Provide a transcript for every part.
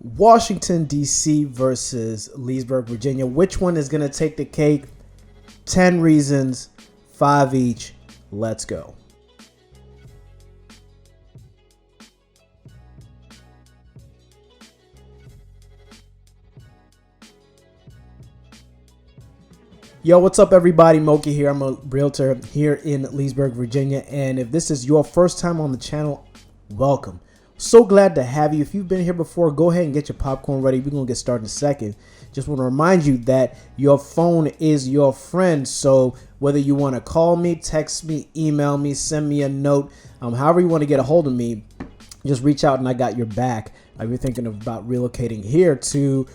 Washington, D.C. versus Leesburg, Virginia. Which one is going to take the cake? 10 reasons, 5 each. Let's go. Yo, what's up, everybody? Moki here. I'm a realtor here in Leesburg, Virginia. And if this is your first time on the channel, welcome. So glad to have you. If you've been here before, go ahead and get your popcorn ready. We're going to get started in a second. Just want to remind you that your phone is your friend. So whether you want to call me, text me, email me, send me a note, however you want to get a hold of me, just reach out and I got your back. If you're thinking about relocating here to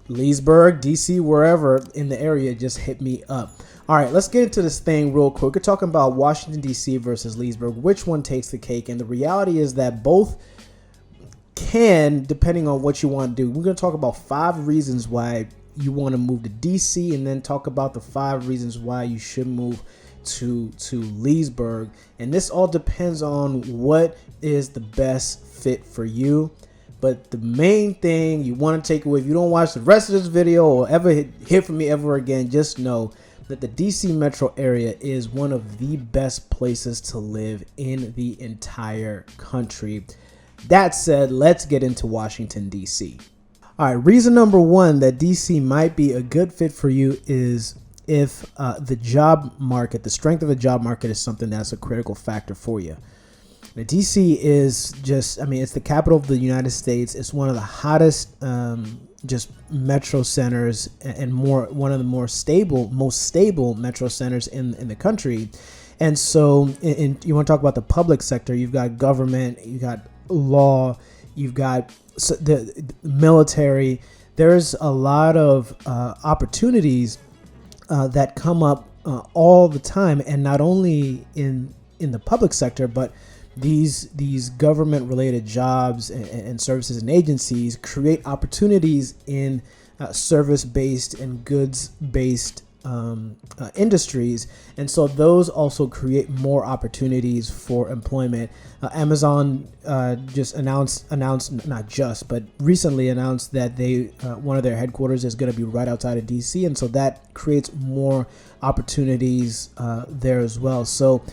Leesburg, DC, wherever in the area, just hit me up. All right, let's get into this thing real quick. We're talking about Washington, D.C. versus Leesburg. Which one takes the cake? And the reality is that both can, depending on what you want to do. We're going to talk about 5 reasons why you want to move to D.C. and then talk about the 5 reasons why you should move to Leesburg. And this all depends on what is the best fit for you. But the main thing you want to take away, if you don't watch the rest of this video or ever hear from me ever again, just know that the DC metro area is one of the best places to live in the entire country. That said, let's get into Washington, DC. All right, reason number 1 that DC might be a good fit for you is if the job market, the strength of the job market is something that's a critical factor for you. Now, DC is just, it's the capital of the United States. It's one of the hottest just metro centers and one of the most stable metro centers in the country. And so you want to talk about the public sector, you've got government, you've got law, you've got the military. There's a lot of opportunities that come up all the time, and not only in the public sector, but these government related jobs and services and agencies create opportunities in service based and goods based industries, and so those also create more opportunities for employment. Amazon recently announced that they one of their headquarters is going to be right outside of DC, and so that creates more opportunities there as well. So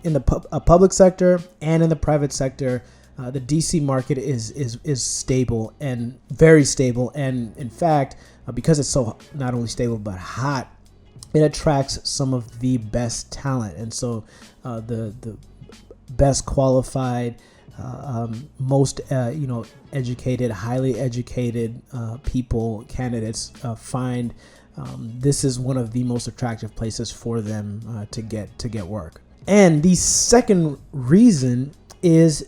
in the public sector and in the private sector, the DC market is stable and very stable, and in fact, because it's so not only stable but hot, it attracts some of the best talent. And so the best qualified, most educated, highly educated people, candidates find this is one of the most attractive places for them to get work. And the second reason is,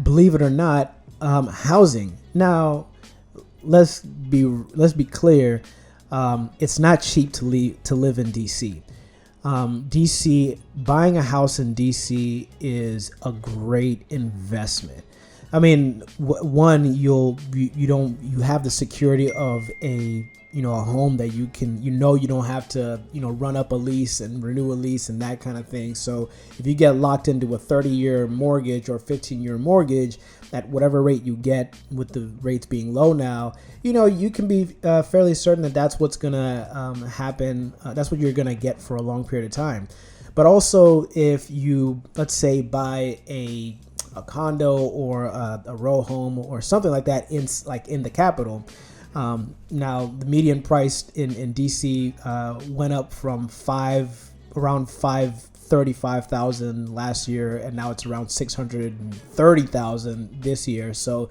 believe it or not, housing. Now, let's be clear. It's not cheap to live in DC. DC, buying a house in DC is a great investment. One, you have the security of a home that you don't have to run up a lease and renew a lease and that kind of thing. So if you get locked into a 30-year mortgage or 15-year mortgage at whatever rate you get, with the rates being low now, you can be fairly certain that that's what's gonna happen. That's what you're gonna get for a long period of time. But also, if you, let's say, buy a condo or a row home or something like that in the capital. Now the median price in DC went up from around $535,000 last year, and now it's around $630,000 this year. So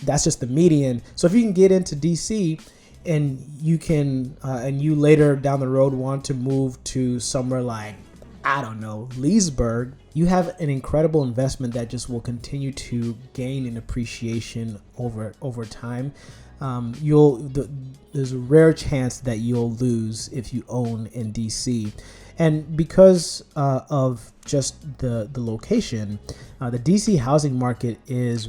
that's just the median. So if you can get into DC and you can and you later down the road want to move to somewhere like, I don't know, Leesburg, you have an incredible investment that just will continue to gain in appreciation over time. There's a rare chance that you'll lose if you own in DC. And because of just the location, the DC housing market is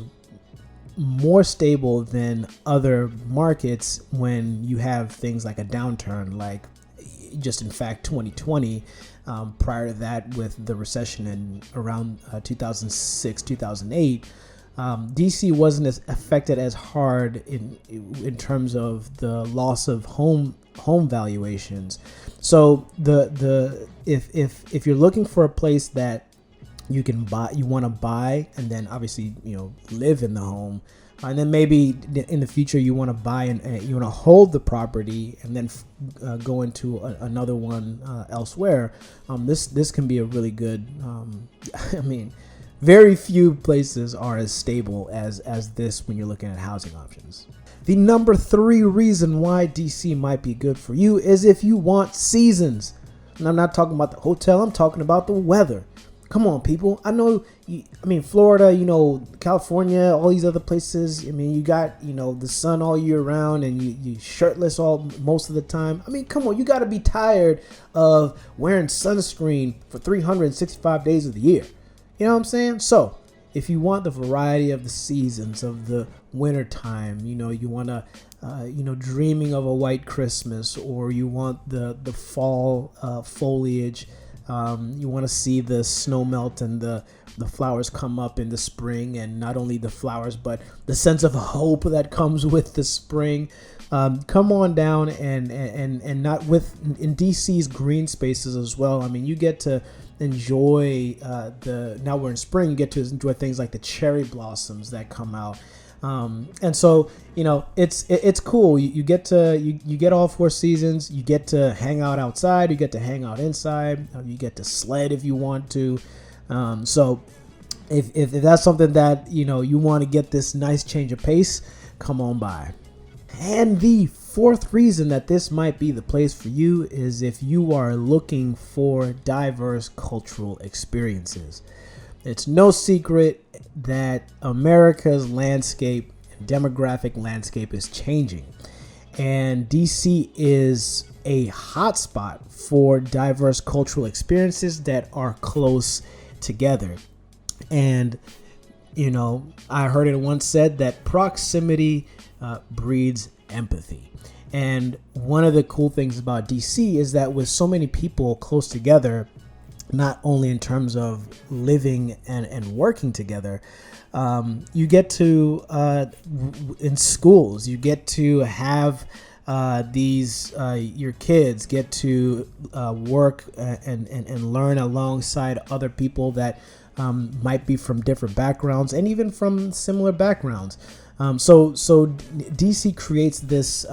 more stable than other markets when you have things like a downturn, like just in fact 2020. Prior to that, with the recession in around 2006, 2008, DC wasn't as affected as hard in terms of the loss of home valuations. So if you're looking for a place that you want to buy, and then obviously live in the home, and then maybe in the future you want to buy and you want to hold the property and then go into another one elsewhere. This can be a really good. I mean, very few places are as stable as this when you're looking at housing options. The number 3 reason why DC might be good for you is if you want seasons. And I'm not talking about the hotel. I'm talking about the weather. Come on, people. I know, Florida, California, all these other places. You got, the sun all year round and you shirtless most of the time. Come on, you got to be tired of wearing sunscreen for 365 days of the year. You know what I'm saying? So if you want the variety of the seasons of the winter time, you want to, dreaming of a white Christmas, or you want the fall foliage. You want to see the snow melt and the flowers come up in the spring, and not only the flowers, but the sense of hope that comes with the spring. Come on down and not in DC's green spaces as well. You get to enjoy now we're in spring, you get to enjoy things like the cherry blossoms that come out. And so, it's cool. You get all 4 seasons. You get to hang out outside. You get to hang out inside. You get to sled if you want to. So if that's something that, you want to get this nice change of pace, come on by. And the 4th reason that this might be the place for you is if you are looking for diverse cultural experiences. It's no secret that America's landscape and demographic landscape is changing, and DC is a hotspot for diverse cultural experiences that are close together. And I heard it once said that proximity breeds empathy. And one of the cool things about DC is that with so many people close together, not only in terms of living and working together, you get to, in schools, you get to have your kids get to work and learn alongside other people that might be from different backgrounds and even from similar backgrounds. So DC creates this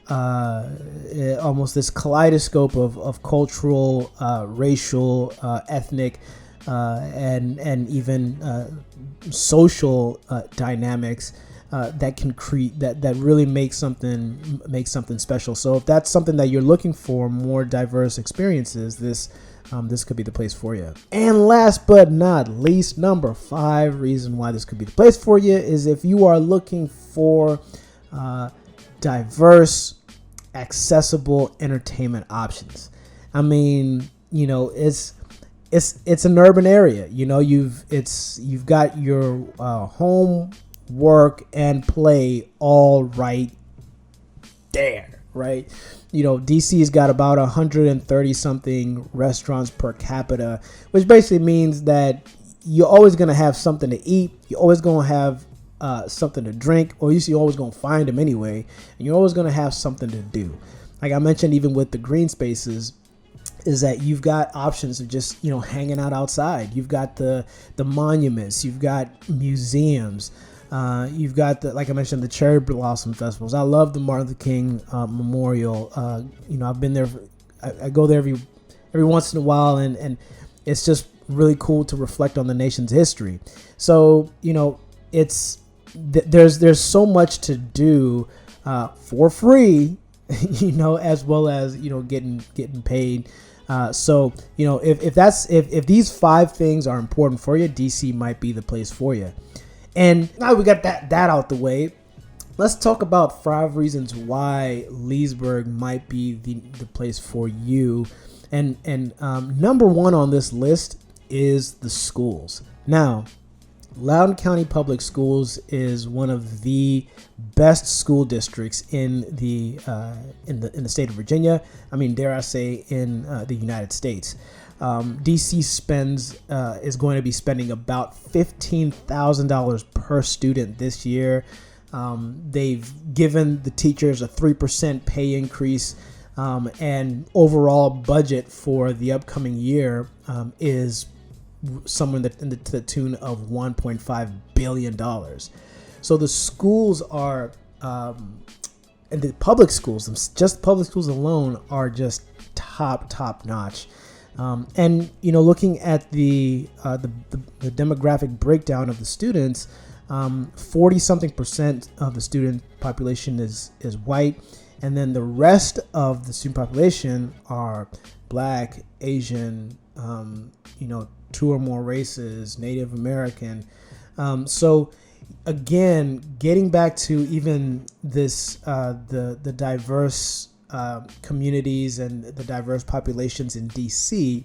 almost this kaleidoscope of cultural, racial, ethnic, and even social dynamics that can create that really make something special. So if that's something that you're looking for, more diverse experiences, this could be the place for you. And last but not least, number 5 reason why this could be the place for you is if you are looking for diverse, accessible entertainment options. It's an urban area. You've got your home, work, and play all right there, right? DC's got about 130 something restaurants per capita, which basically means that you're always going to have something to eat. You're always going to have something to drink, or you're always going to find them anyway, and you're always going to have something to do. Like I mentioned, even with the green spaces, is that you've got options of just hanging out outside. You've got the monuments, you've got museums, you've got like I mentioned, the cherry blossom festivals. I love the Martin Luther King Memorial. I've been there. I go there every once in a while, and it's just really cool to reflect on the nation's history. So there's so much to do for free, as well as getting paid. So if these 5 things are important for you, DC might be the place for you. And now we got that out the way, let's talk about 5 reasons why Leesburg might be the place for you. And number 1 on this list is the schools. Now, Loudoun County Public Schools is one of the best school districts in the state of Virginia. Dare I say, in the United States. DC is going to be spending about $15,000 per student this year. They've given the teachers a 3% pay increase, and overall budget for the upcoming year is somewhere to the tune of $1.5 billion. So the schools are, and the public schools, just public schools alone, are just top notch. And looking at the demographic breakdown of the students, 40-something% of the student population is white, and then the rest of the student population are Black, Asian, 2 or more races, Native American. So again, getting back to even this, the diverse communities and the diverse populations in DC,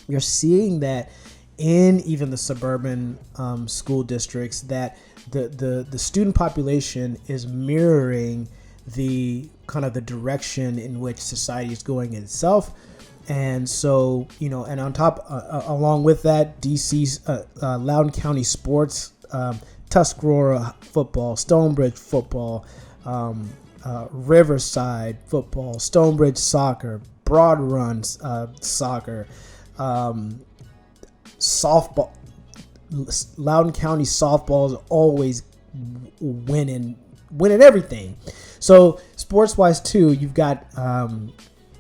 you're seeing that in even the suburban school districts, that the student population is mirroring the kind of the direction in which society is going itself. And so, and on top, along with that, DC's Loudoun County sports, Tuscarora football, Stonebridge football, Riverside football, Stonebridge soccer, Broad Run soccer, softball. Loudoun County softball is always winning everything. So sports wise too, you've got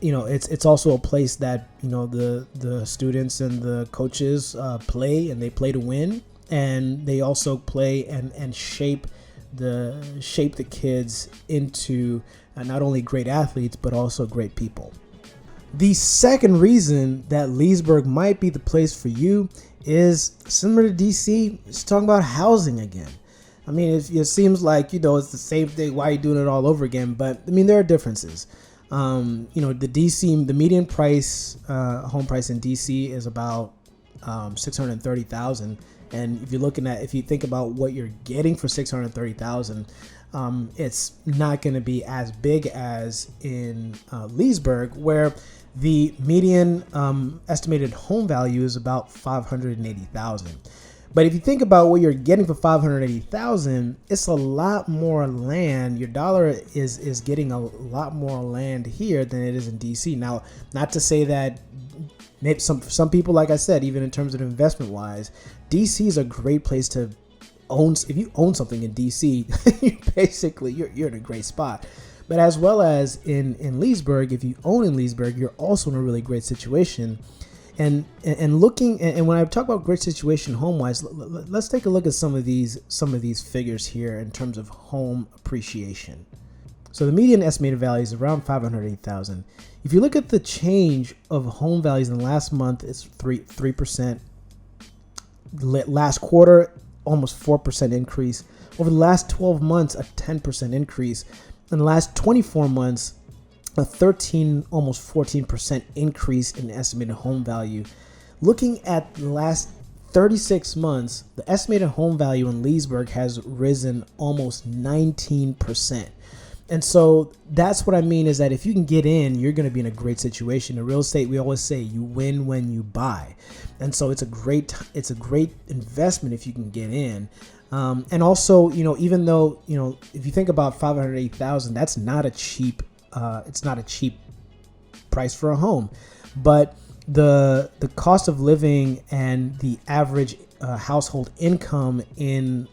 it's also a place that the students and the coaches play, and they play to win, and they also play and shape the kids into not only great athletes but also great people. The second reason that Leesburg might be the place for you is similar to DC. It's talking about housing again. I mean, it seems like it's the same thing. Why are you doing it all over again? But I mean, there are differences. The median price, home price in DC is about $630,000. And if you think about what you're getting for $630,000, it's not going to be as big as in Leesburg, where the median estimated home value is about $580,000. But if you think about what you're getting for $580,000, it's a lot more land. Your dollar is getting a lot more land here than it is in DC. Now, not to say that maybe some people, like I said, even in terms of investment wise, DC is a great place to own. If you own something in DC, you're in a great spot. But as well as in Leesburg, if you own in Leesburg, you're also in a really great situation. And when I talk about great situation home wise, let's take a look at some of these figures here in terms of home appreciation. So the median estimated value is around $580,000. If you look at the change of home values in the last month, it's 3%. Last quarter, almost 4% increase. Over the last 12 months, a 10% increase. In the last 24 months, a 13, almost 14% increase in estimated home value. Looking at the last 36 months, the estimated home value in Leesburg has risen almost 19%. And so that's what I mean, is that if you can get in, you're going to be in a great situation. In real estate, we always say you win when you buy. And so it's a great investment if you can get in. And also, even though, if you think about $580,000, that's not a cheap it's not a cheap price for a home, but the cost of living and the average household income in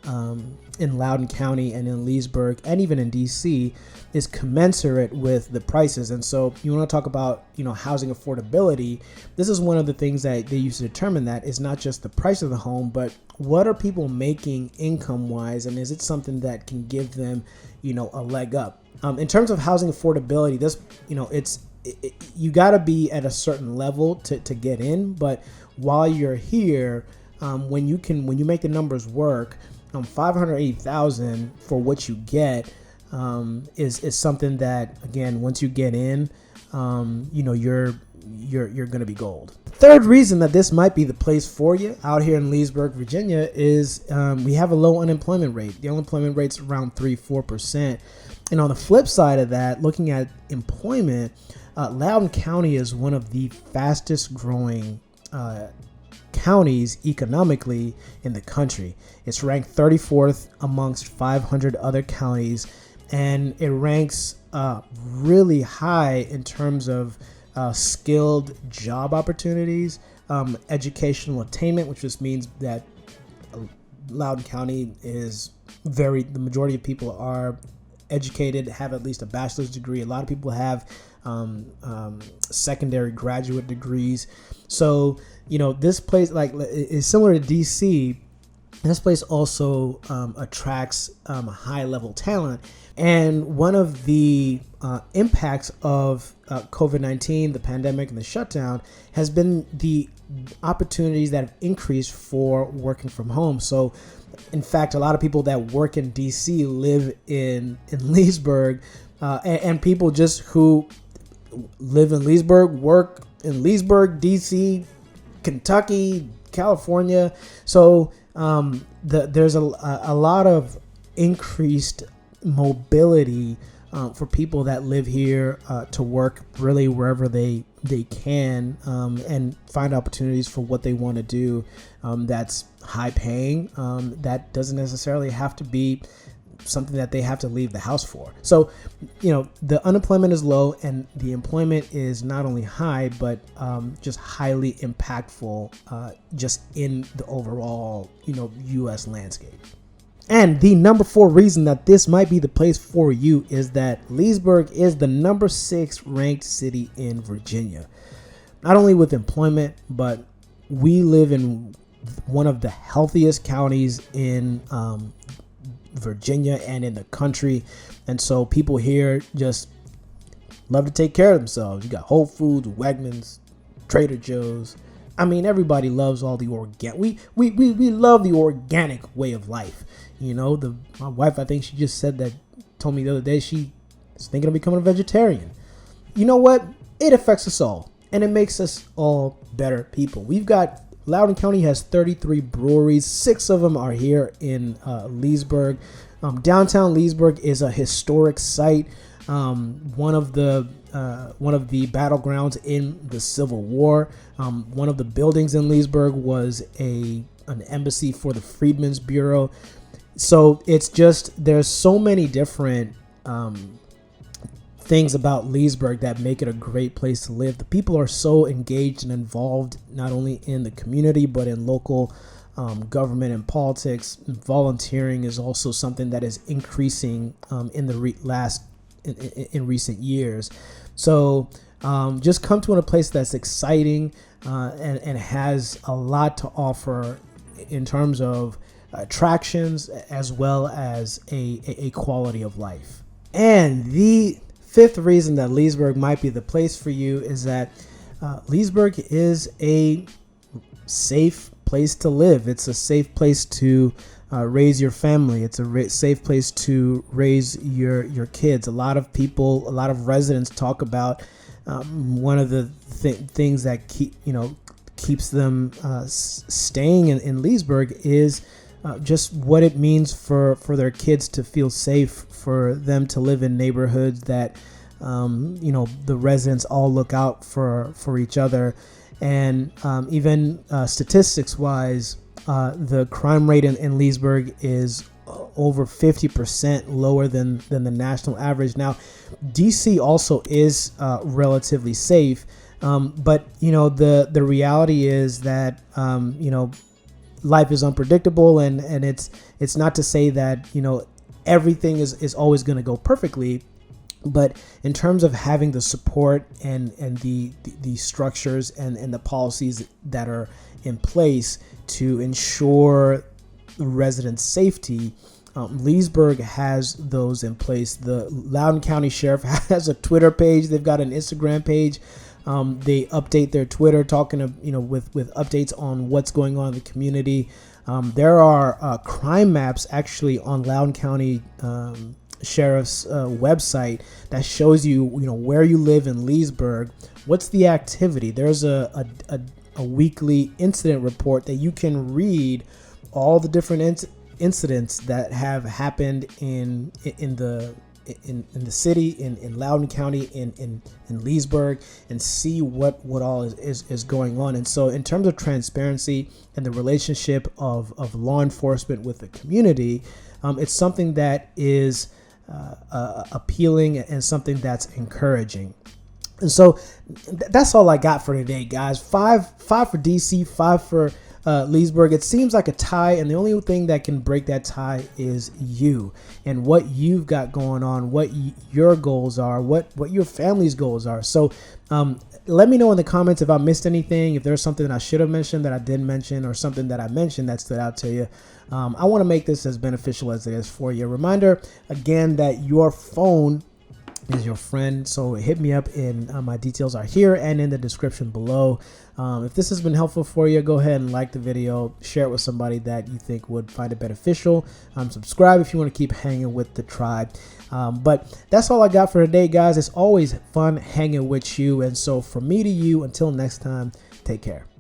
Loudoun County and in Leesburg and even in DC is commensurate with the prices. And so you want to talk about housing affordability. This is one of the things that they use to determine that is not just the price of the home, but what are people making income wise, and is it something that can give them a leg up. In terms of housing affordability, this, you got to be at a certain level to get in. But while you're here, when you make the numbers work, $580,000 for what you get is something that, again, once you get in, you're going to be gold. Third reason that this might be the place for you out here in Leesburg, Virginia, is we have a low unemployment rate. The unemployment rate's around 3-4%. And on the flip side of that, looking at employment, Loudoun County is one of the fastest growing counties economically in the country. It's ranked 34th amongst 500 other counties, and it ranks really high in terms of skilled job opportunities, educational attainment, which just means that Loudoun County is the majority of people are educated, have at least a bachelor's degree. A lot of people have secondary graduate degrees. So, this place is similar to DC. This place also attracts high level talent. And one of the impacts of COVID-19, the pandemic, and the shutdown has been the opportunities that have increased for working from home. So, in fact, a lot of people that work in DC live in Leesburg, and people just who live in Leesburg work in Leesburg, DC, Kentucky, California. So there's a lot of increased mobility for people that live here to work really wherever they can, and find opportunities for what they want to do that's high paying, that doesn't necessarily have to be something that they have to leave the house for. So, the unemployment is low and the employment is not only high, but just highly impactful just in the overall, U.S. landscape. And the number 4 reason that this might be the place for you is that Leesburg is the number 6 ranked city in Virginia. Not only with employment, but we live in one of the healthiest counties in Virginia and in the country. And so people here just love to take care of themselves. You got Whole Foods, Wegmans, Trader Joe's. I mean, everybody loves all the organic. We love the organic way of life. My wife, I think she just told me the other day she is thinking of becoming a vegetarian. You know what? It affects us all, and it makes us all better people. Loudoun County has 33 breweries. 6 of them are here in Leesburg. Downtown Leesburg is a historic site. One of the battlegrounds in the Civil War. One of the buildings in Leesburg was an embassy for the Freedmen's Bureau. So it's just, there's so many different things about Leesburg that make it a great place to live. The people are so engaged and involved, not only in the community, but in local government and politics. Volunteering is also something that is increasing in recent years. So just come to a place that's exciting and has a lot to offer in terms of attractions as well as a quality of life. And the 5th reason that Leesburg might be the place for you is that Leesburg is a safe place to live. It's a safe place to raise your family. It's a safe place to raise your kids. A lot of residents talk about one of the things that keeps them staying in Leesburg is just what it means for their kids to feel safe, for them to live in neighborhoods that the residents all look out for each other. And even statistics wise, the crime rate in Leesburg is over 50% lower than the national average. Now, DC also is relatively safe, but the reality is that life is unpredictable, and it's not to say that everything is always going to go perfectly. But in terms of having the support and the structures and the policies that are in place to ensure resident safety, Leesburg has those in place. The Loudoun County Sheriff has a Twitter page. They've got an Instagram page. They update their Twitter, talking with updates on what's going on in the community. There are crime maps actually on Loudoun County Sheriff's website that shows you where you live in Leesburg, what's the activity. There's a weekly incident report that you can read all the different incidents that have happened in the in the city, in Loudoun County, in Leesburg, and see what all is going on. And so in terms of transparency and the relationship of law enforcement with the community, it's something that is appealing and something that's encouraging. And so that's all I got for today, guys. Five for DC, 5 for Leesburg. It seems like a tie, and the only thing that can break that tie is you and what you've got going on, what your goals are, what your family's goals are. So let me know in the comments if I missed anything, if there's something that I should have mentioned that I didn't mention, or something that I mentioned that stood out to you. I want to make this as beneficial as it is for you. Reminder again that your phone is your friend, so hit me up, in my details are here and in the description below. If this has been helpful for you, go ahead and like the video, share it with somebody that you think would find it beneficial. Subscribe if you want to keep hanging with the tribe. But that's all I got for today, guys. It's always fun hanging with you, and so from me to you, until next time, take care.